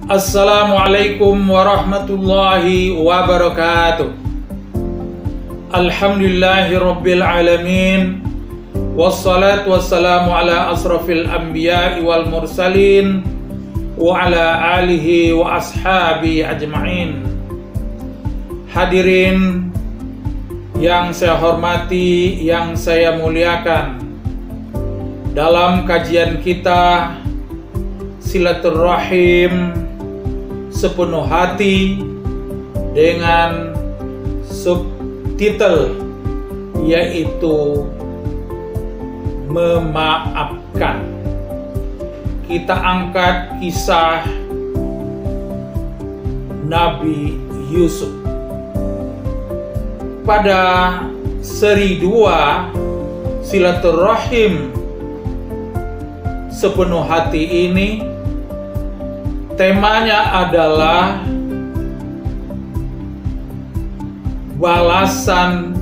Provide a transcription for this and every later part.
Assalamualaikum warahmatullahi wabarakatuh. Alhamdulillahi rabbil alamin. Wassalatu wassalamu ala asrafil anbiya'i wal mursalin wa ala alihi wa ashabi ajma'in. Hadirin yang saya hormati, yang saya muliakan, dalam kajian kita silaturahim sepenuh hati dengan subtitle yaitu memaafkan. Kita angkat kisah Nabi Yusuf. Pada seri 2 silaturahim sepenuh hati ini, temanya adalah balasan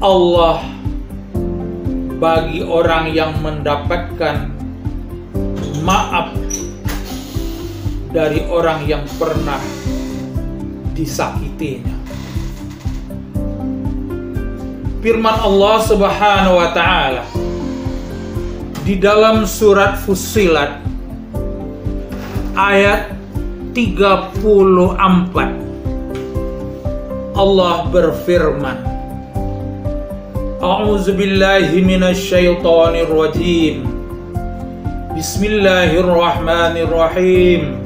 Allah bagi orang yang mendapatkan maaf dari orang yang pernah disakitinya. Firman Allah Subhanahu wa ta'ala di dalam surat Fussilat ayat 34, Allah berfirman, A'udzu billahi minasyaitonir rajim. Bismillahirrahmanirrahim.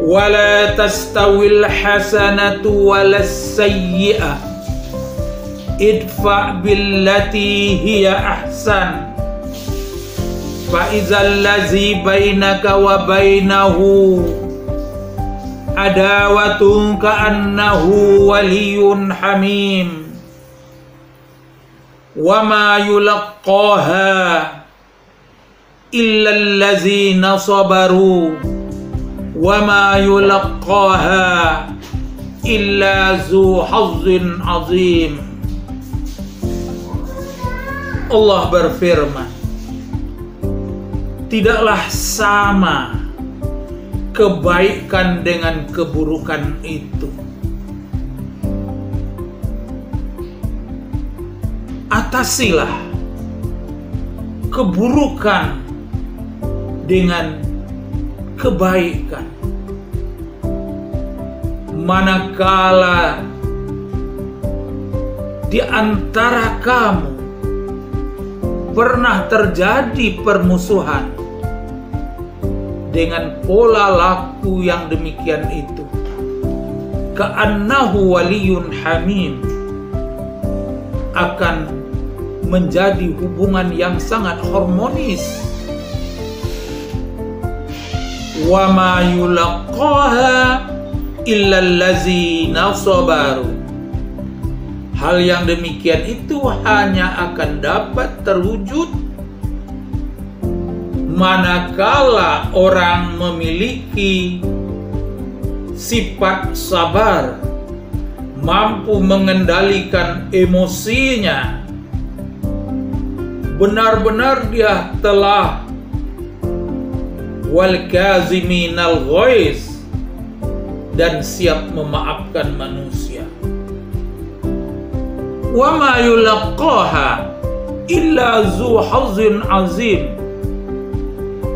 Wala tastawil hasanatu walas sayyi'ah. Idfa billati hiya ahsan. Fa'izal lazi bainaka wa bainahu adawatun ka'annahu waliyun hamim. Wa ma yulaqqaha illa allazina sabaru wa ma yulaqqaha illa zu hazzin azim. Allah berfirman, tidaklah sama kebaikan dengan keburukan itu. Atasilah keburukan dengan kebaikan. Manakala di antara kamu pernah terjadi permusuhan dengan pola laku yang demikian itu, ka'annahu waliyun hamim, akan menjadi hubungan yang sangat harmonis. Wa ma yulaqqaha illa allazina sabaru. Hal yang demikian itu hanya akan dapat terwujud manakala orang memiliki sifat sabar, mampu mengendalikan emosinya, benar-benar dia telah wal kaziminal ghaiz, dan siap memaafkan manusia. Wa ma yulaqqaha illa zu hazzin azim.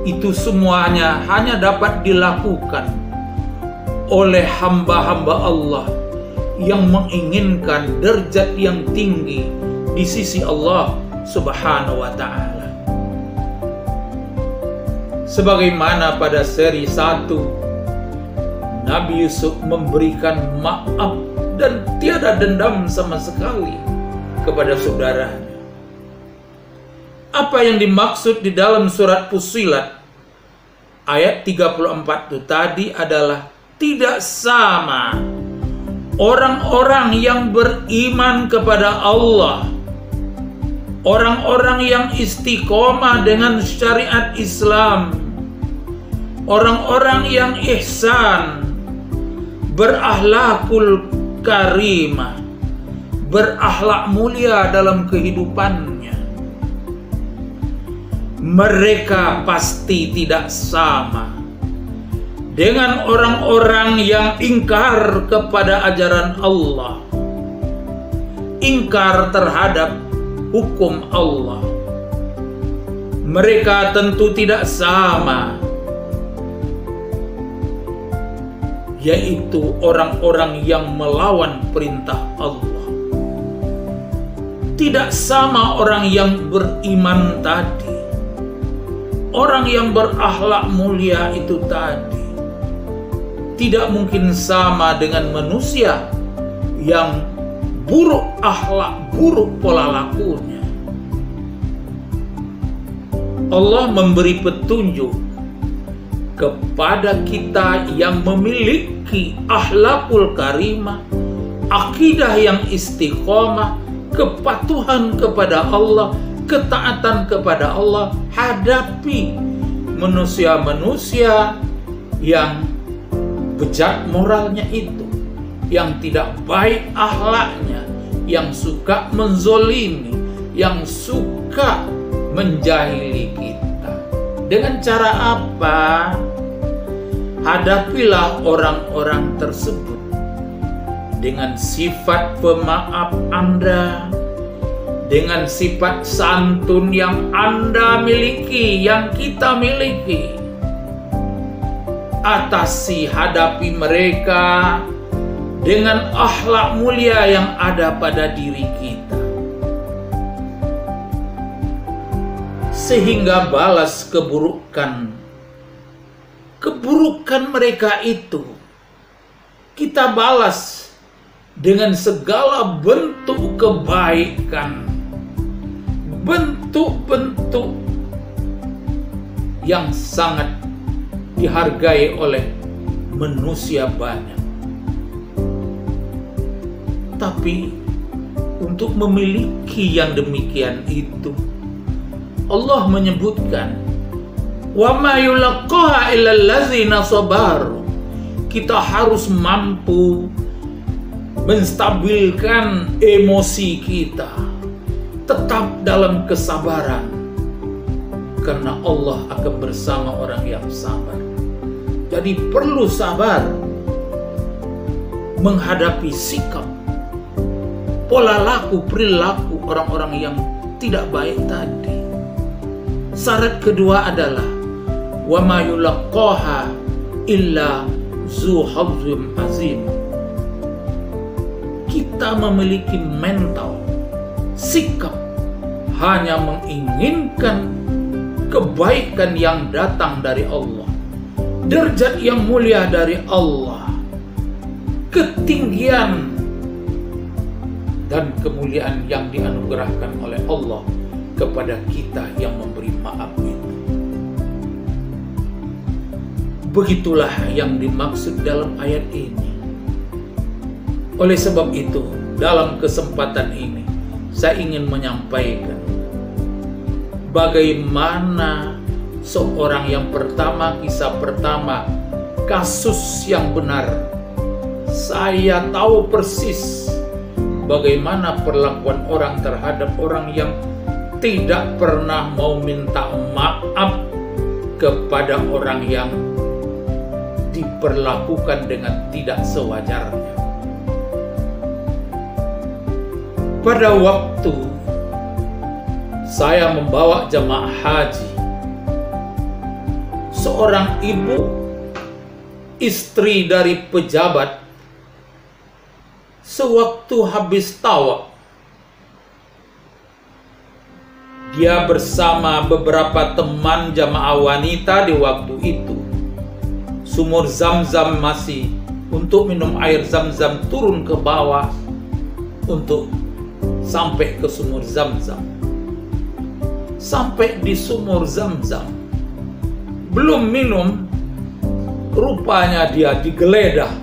Itu semuanya hanya dapat dilakukan oleh hamba-hamba Allah yang menginginkan derajat yang tinggi di sisi Allah Subhanahu wa ta'ala. Sebagaimana pada seri 1, Nabi Yusuf memberikan maaf dan tiada dendam sama sekali kepada saudaranya. Apa yang dimaksud di dalam surat Fussilat ayat 34 itu tadi adalah tidak sama orang-orang yang beriman kepada Allah, orang-orang yang istiqomah dengan syariat Islam, orang-orang yang ihsan, berakhlakul karimah, berakhlak mulia dalam kehidupannya. Mereka pasti tidak sama dengan orang-orang yang ingkar kepada ajaran Allah, ingkar terhadap hukum Allah. Mereka tentu tidak sama, yaitu orang-orang yang melawan perintah Allah. Tidak sama orang yang beriman tadi, orang yang berakhlak mulia itu tadi. Tidak mungkin sama dengan manusia yang buruk akhlak, buruk pola lakunya. Allah memberi petunjuk kepada kita yang memiliki akhlakul karimah, akidah yang istiqomah, kepatuhan kepada Allah, ketaatan kepada Allah. Hadapi manusia-manusia yang bejat moralnya itu, yang tidak baik akhlaknya, yang suka menzolimi, yang suka menjahili kita. Dengan cara apa? Hadapilah orang-orang tersebut dengan sifat pemaaf Anda, dengan sifat santun yang Anda miliki, yang kita miliki. Atasi, hadapi mereka dengan akhlak mulia yang ada pada diri kita, sehingga balas keburukan mereka itu kita balas dengan segala bentuk kebaikan, bentuk-bentuk yang sangat dihargai oleh manusia banyak. Tapi untuk memiliki yang demikian itu, Allah menyebutkan, wa ma yulaqqaha illal ladzina sabaru. Kita harus mampu menstabilkan emosi kita, tetap dalam kesabaran, karena Allah akan bersama orang yang sabar. Jadi perlu sabar menghadapi sikap, pola laku, perilaku orang-orang yang tidak baik tadi. Syarat kedua adalah wa ma yulaqqaha illa zu hazzim azim. Kita memiliki mental, sikap hanya menginginkan kebaikan yang datang dari Allah, derajat yang mulia dari Allah, ketinggian dan kemuliaan yang dianugerahkan oleh Allah kepada kita yang memberi maaf itu. Begitulah yang dimaksud dalam ayat ini. Oleh sebab itu, dalam kesempatan ini saya ingin menyampaikan bagaimana seorang yang pertama, kisah pertama, kasus yang benar. Saya tahu persis bagaimana perlakuan orang terhadap orang yang tidak pernah mau minta maaf kepada orang yang diperlakukan dengan tidak sewajarnya. Pada waktu saya membawa jamaah haji, seorang ibu, istri dari pejabat, sewaktu habis tawaf, dia bersama beberapa teman jamaah wanita di waktu itu. Sumur Zam-Zam masih, untuk minum air Zam-Zam turun ke bawah untuk sampai ke sumur Zam-Zam. Sampai di sumur Zam-Zam, belum minum, rupanya dia digeledah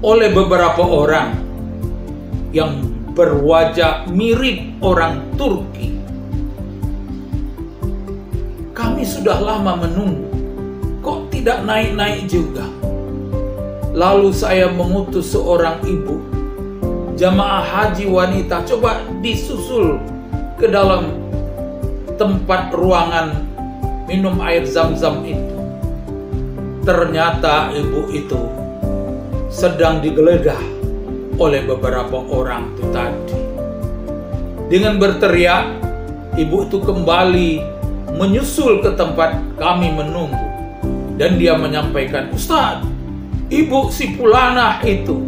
oleh beberapa orang yang berwajah mirip orang Turki. Kami sudah lama menunggu, kok tidak naik-naik juga. Lalu saya mengutus seorang ibu jamaah haji wanita, coba disusul ke dalam tempat ruangan minum air Zam-Zam itu. ternyata ibu itu sedang digeledah oleh beberapa orang itu tadi. Dengan berteriak, ibu itu kembali menyusul ke tempat kami menunggu. Dan dia menyampaikan, "Ustaz, ibu si Fulanah itu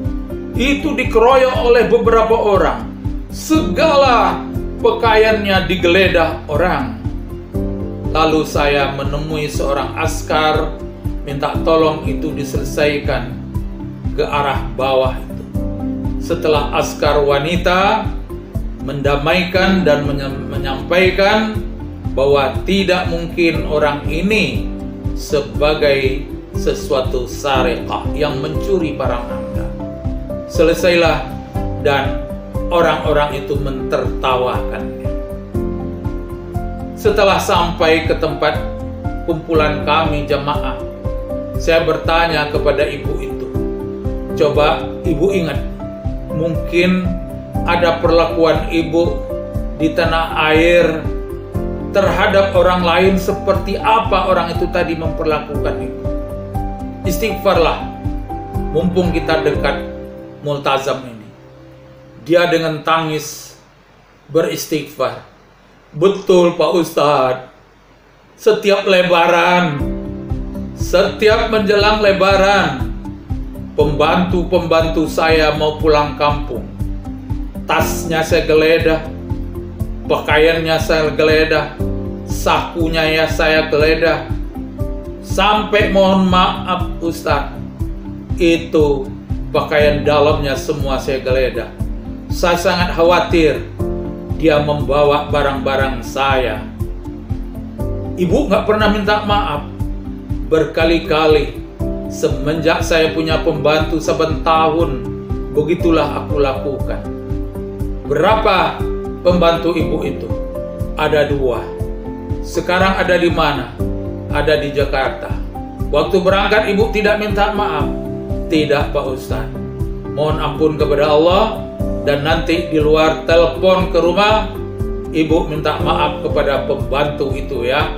dikeroyok oleh beberapa orang. Segala pakaiannya digeledah orang." Lalu saya menemui seorang askar, minta tolong itu diselesaikan ke arah bawah itu. Setelah askar wanita mendamaikan dan menyampaikan bahwa tidak mungkin orang ini sebagai sesuatu sariqah yang mencuri barang Anda. Selesailah dan orang-orang itu mentertawakannya. Setelah sampai ke tempat kumpulan kami jamaah, saya bertanya kepada ibu itu, "Coba ibu ingat, mungkin ada perlakuan ibu di tanah air terhadap orang lain seperti apa orang itu tadi memperlakukan ibu. Istighfarlah, mumpung kita dekat multazam ini." Dia dengan tangis beristighfar, "Betul Pak Ustadz, setiap menjelang lebaran, pembantu-pembantu saya mau pulang kampung. Tasnya saya geledah, pakaiannya saya geledah, sakunya ya saya geledah. Sampai mohon maaf Ustadz, itu pakaian dalamnya semua saya geledah. Saya sangat khawatir dia membawa barang-barang saya." Ibu nggak pernah minta maaf. Berkali-kali semenjak saya punya pembantu saben tahun, begitulah aku lakukan. Berapa pembantu ibu itu? Ada 2. Sekarang ada di mana? Ada di Jakarta. Waktu berangkat ibu tidak minta maaf. Tidak Pak Ustadz, mohon ampun kepada Allah, dan nanti di luar telepon ke rumah ibu minta maaf kepada pembantu itu ya.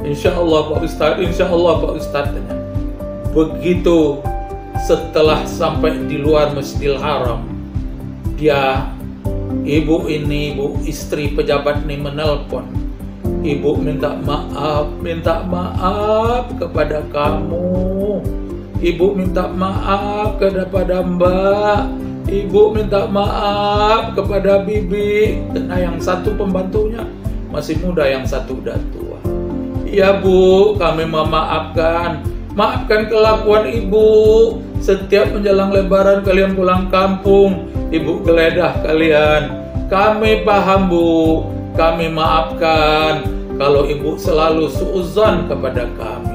Insya Allah Pak Ustadz, insya Allah Pak Ustadz. Begitu setelah sampai di luar Masjidil Haram, ibu istri pejabat ini menelpon. "Ibu minta maaf kepada kamu. Ibu minta maaf kepada Mbak. Ibu minta maaf kepada Bibi." Karena yang satu pembantunya masih muda, yang satu udah tua. "Ya Bu, kami memaafkan. Maafkan kelakuan Ibu. Setiap menjelang lebaran kalian pulang kampung, Ibu geledah kalian. Kami paham Bu, kami maafkan kalau Ibu selalu suudzon kepada kami."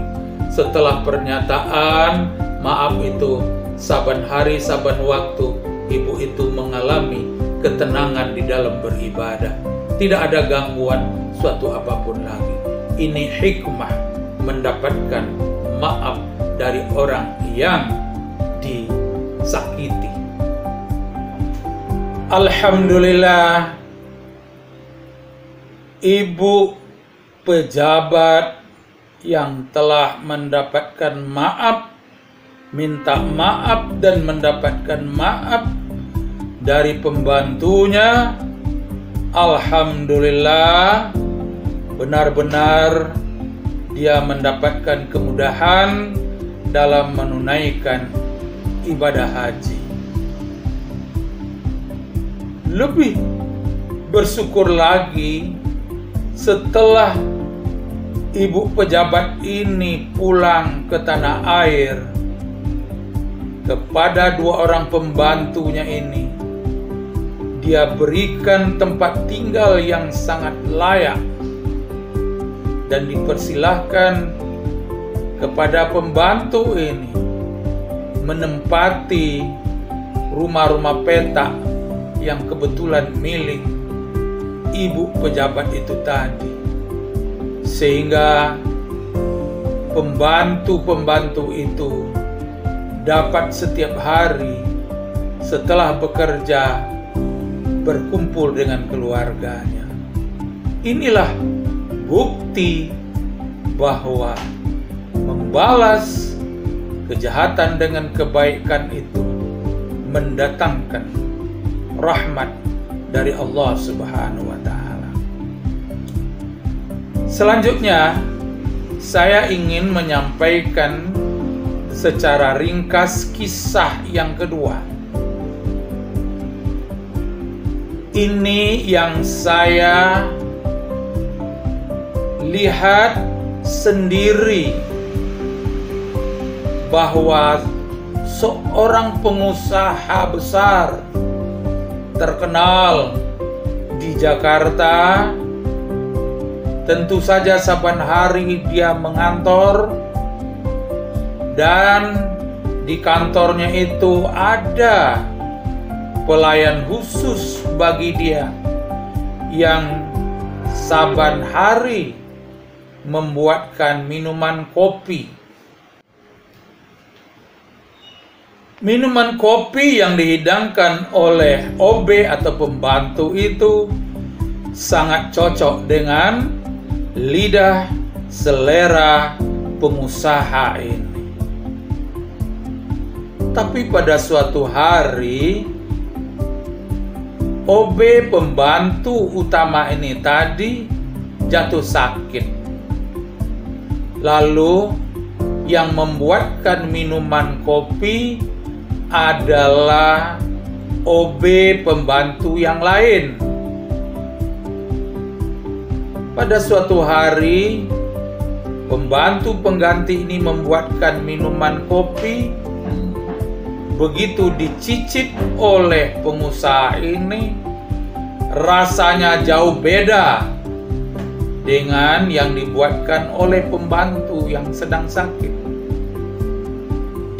Setelah pernyataan maaf itu, saban hari saban waktu ibu itu mengalami ketenangan di dalam beribadah. Tidak ada gangguan suatu apapun lagi. Ini hikmah mendapatkan maaf dari orang yang disakiti. Alhamdulillah, ibu pejabat yang telah mendapatkan maaf, minta maaf dan mendapatkan maaf dari pembantunya, alhamdulillah, benar-benar dia mendapatkan kemudahan dalam menunaikan ibadah haji. Lebih bersyukur lagi setelah ibu pejabat ini pulang ke tanah air, kepada 2 orang pembantunya ini dia berikan tempat tinggal yang sangat layak, dan dipersilahkan kepada pembantu ini menempati rumah-rumah petak yang kebetulan milik ibu pejabat itu tadi, sehingga pembantu-pembantu itu dapat setiap hari setelah bekerja berkumpul dengan keluarganya. Inilah bukti bahwa membalas kejahatan dengan kebaikan itu mendatangkan rahmat dari Allah Subhanahu wa Ta'ala. Selanjutnya, saya ingin menyampaikan secara ringkas kisah yang kedua. Ini yang saya lihat sendiri, bahwa seorang pengusaha besar terkenal di Jakarta, tentu saja saban hari dia mengantor, dan di kantornya itu ada pelayan khusus bagi dia yang saban hari membuatkan minuman kopi. Minuman kopi yang dihidangkan oleh OB atau pembantu itu sangat cocok dengan lidah selera pengusaha ini. Tapi pada suatu hari, OB pembantu utama ini tadi jatuh sakit. Lalu yang membuatkan minuman kopi adalah OB pembantu yang lain. Pada suatu hari, pembantu pengganti ini membuatkan minuman kopi. Begitu dicicip oleh pengusaha ini, rasanya jauh beda dengan yang dibuatkan oleh pembantu yang sedang sakit.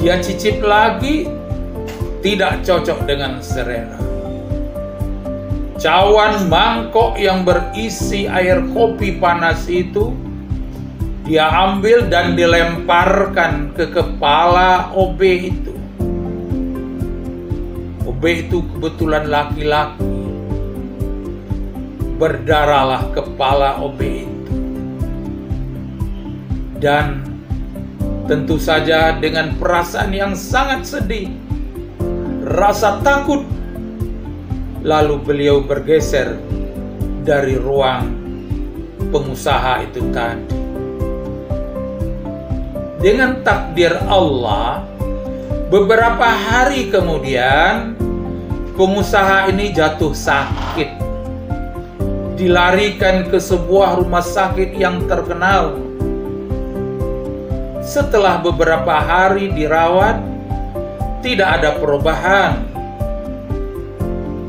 Dia cicip lagi, tidak cocok dengan selera. Cawan mangkok yang berisi air kopi panas itu dia ambil dan dilemparkan ke kepala OB itu. OB itu kebetulan laki-laki. Berdarahlah kepala OB itu. Dan tentu saja dengan perasaan yang sangat sedih, rasa takut, lalu beliau bergeser dari ruang pengusaha itu tadi. Dengan takdir Allah, beberapa hari kemudian pengusaha ini jatuh sakit, dilarikan ke sebuah rumah sakit yang terkenal. Setelah beberapa hari dirawat, tidak ada perubahan.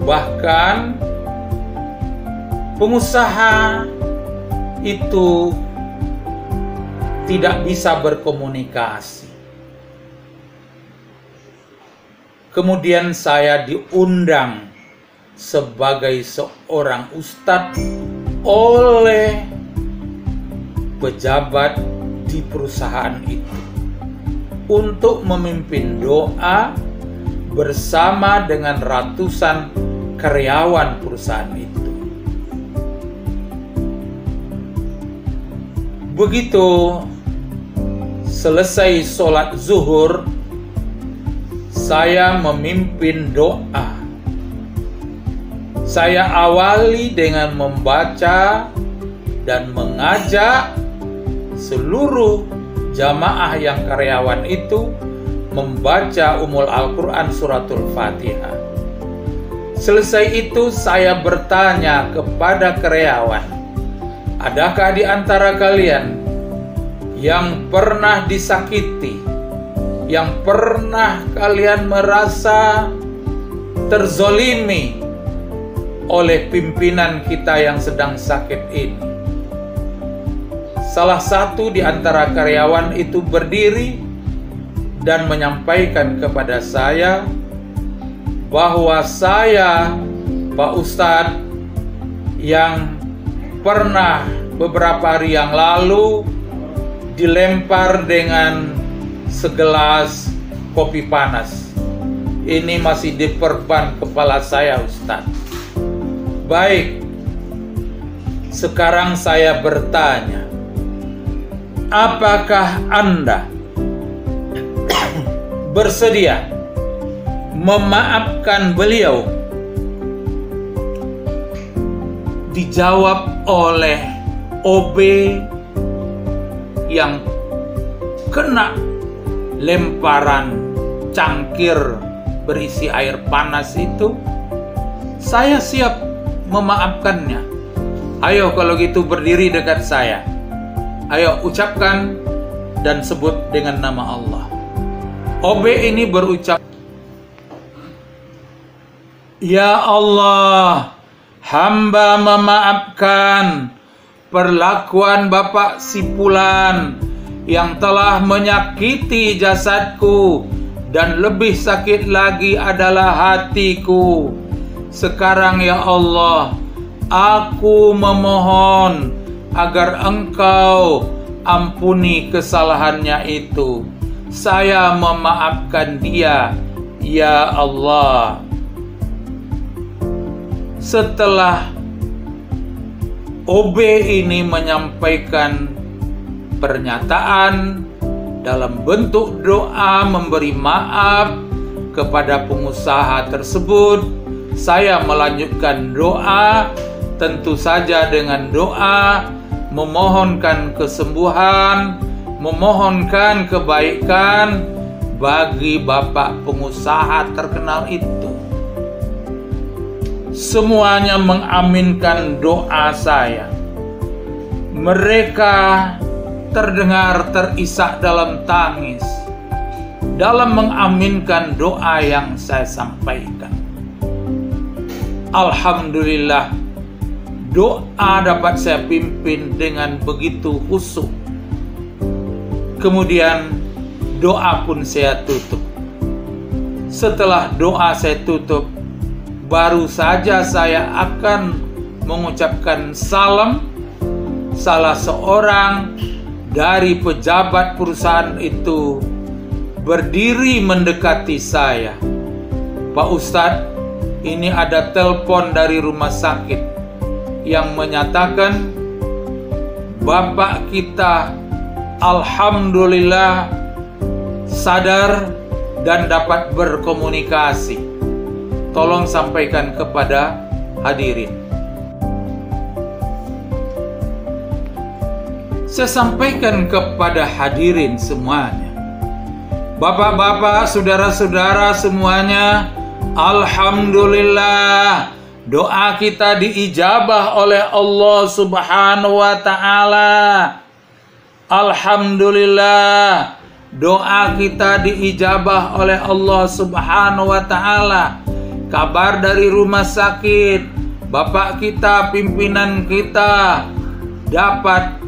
Bahkan pengusaha itu tidak bisa berkomunikasi. Kemudian saya diundang sebagai seorang ustadz oleh pejabat di perusahaan itu untuk memimpin doa bersama dengan ratusan karyawan perusahaan itu. Begitu selesai sholat zuhur, saya memimpin doa. Saya awali dengan membaca dan mengajak seluruh jamaah yang karyawan itu membaca Al-Quran suratul Fatihah. Selesai itu saya bertanya kepada karyawan, adakah di antara kalian yang pernah disakiti, yang pernah kalian merasa terzolimi oleh pimpinan kita yang sedang sakit ini? Salah satu di antara karyawan itu berdiri dan menyampaikan kepada saya bahwa saya, Pak Ustadz, yang pernah beberapa hari yang lalu dilempar dengan segelas kopi panas. Ini masih diperban kepala saya, Ustadz. Baik, sekarang saya bertanya, apakah Anda bersedia memaafkan beliau. Dijawab oleh OB yang kena lemparan cangkir berisi air panas itu, saya siap memaafkannya. Ayo kalau gitu berdiri dekat saya. Ayo ucapkan dan sebut dengan nama Allah. OB ini berucap, Ya Allah, hamba memaafkan perlakuan Bapak Sipulan yang telah menyakiti jasadku, dan lebih sakit lagi adalah hatiku. Sekarang ya Allah, aku memohon agar Engkau ampuni kesalahannya itu. Saya memaafkan dia, ya Allah. Setelah OB ini menyampaikan pernyataan dalam bentuk doa memberi maaf kepada pengusaha tersebut, saya melanjutkan doa, tentu saja dengan doa memohonkan kesembuhan, memohonkan kebaikan bagi Bapak pengusaha terkenal itu. Semuanya mengaminkan doa saya. Mereka terdengar terisak dalam tangis dalam mengaminkan doa yang saya sampaikan. Alhamdulillah, doa dapat saya pimpin dengan begitu khusyuk. Kemudian doa pun saya tutup. Setelah doa saya tutup, baru saja saya akan mengucapkan salam. Salah seorang dari pejabat perusahaan itu berdiri mendekati saya. Pak Ustadz, ini ada telepon dari rumah sakit yang menyatakan Bapak kita alhamdulillah sadar dan dapat berkomunikasi. Tolong sampaikan kepada hadirin. Saya sampaikan kepada hadirin semuanya. Bapak-bapak, saudara-saudara semuanya, alhamdulillah, doa kita diijabah oleh Allah Subhanahu wa taala. Alhamdulillah, doa kita diijabah oleh Allah Subhanahu wa taala. Kabar dari rumah sakit, Bapak kita, pimpinan kita dapat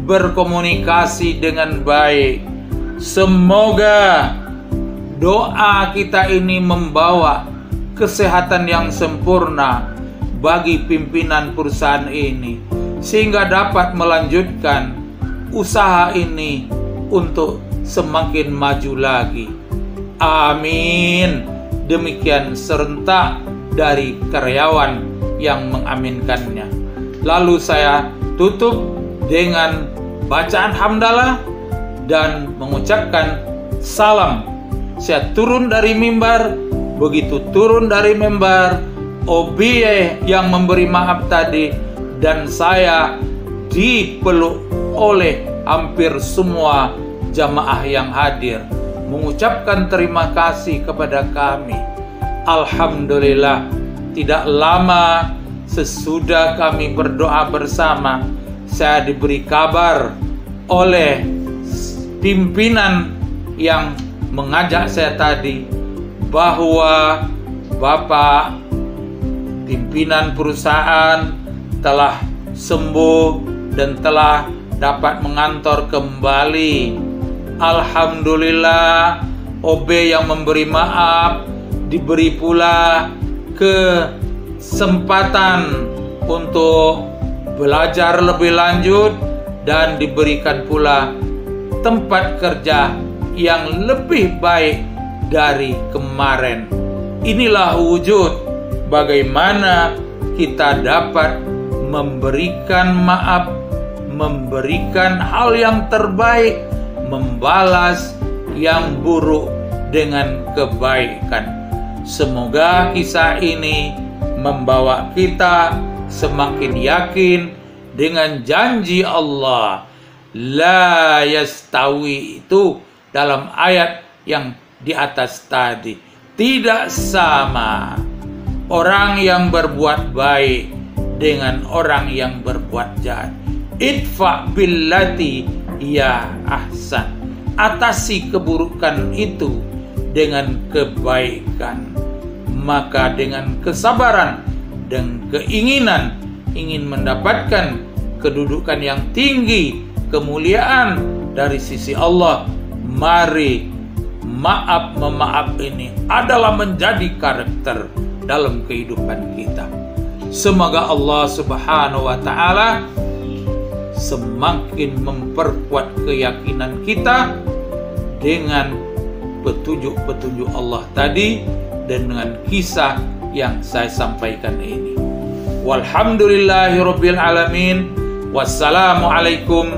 berkomunikasi dengan baik. Semoga doa kita ini membawa kesehatan yang sempurna bagi pimpinan perusahaan ini, sehingga dapat melanjutkan usaha ini untuk semakin maju lagi. Amin. Demikian serentak dari karyawan yang mengaminkannya. Lalu saya tutup dengan bacaan hamdalah dan mengucapkan salam. Saya turun dari mimbar. Begitu turun dari mimbar, OB yang memberi maaf tadi dan saya dipeluk oleh hampir semua jamaah yang hadir, mengucapkan terima kasih kepada kami. Alhamdulillah, tidak lama sesudah kami berdoa bersama, saya diberi kabar oleh pimpinan yang mengajak saya tadi bahwa Bapak pimpinan perusahaan telah sembuh dan telah dapat mengantor kembali. Alhamdulillah, OB yang memberi maaf diberi pula kesempatan untuk belajar lebih lanjut dan diberikan pula tempat kerja yang lebih baik dari kemarin. Inilah wujud bagaimana kita dapat memberikan maaf, memberikan hal yang terbaik, membalas yang buruk dengan kebaikan. Semoga kisah ini membawa kita semakin yakin dengan janji Allah. La yastawi itu dalam ayat yang di atas tadi. Tidak sama orang yang berbuat baik dengan orang yang berbuat jahat. Idfa billati ya ahsan. Atasi keburukan itu dengan kebaikan. Maka dengan kesabaran dan keinginan ingin mendapatkan kedudukan yang tinggi, kemuliaan dari sisi Allah, mari memaaf ini adalah menjadi karakter dalam kehidupan kita. Semoga Allah Subhanahu wa taala semakin memperkuat keyakinan kita dengan petunjuk-petunjuk Allah tadi dan dengan kisah yang saya sampaikan ini. Walhamdulillahirabbil alamin. Wassalamualaikum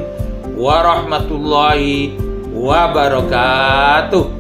warahmatullahi wabarakatuh.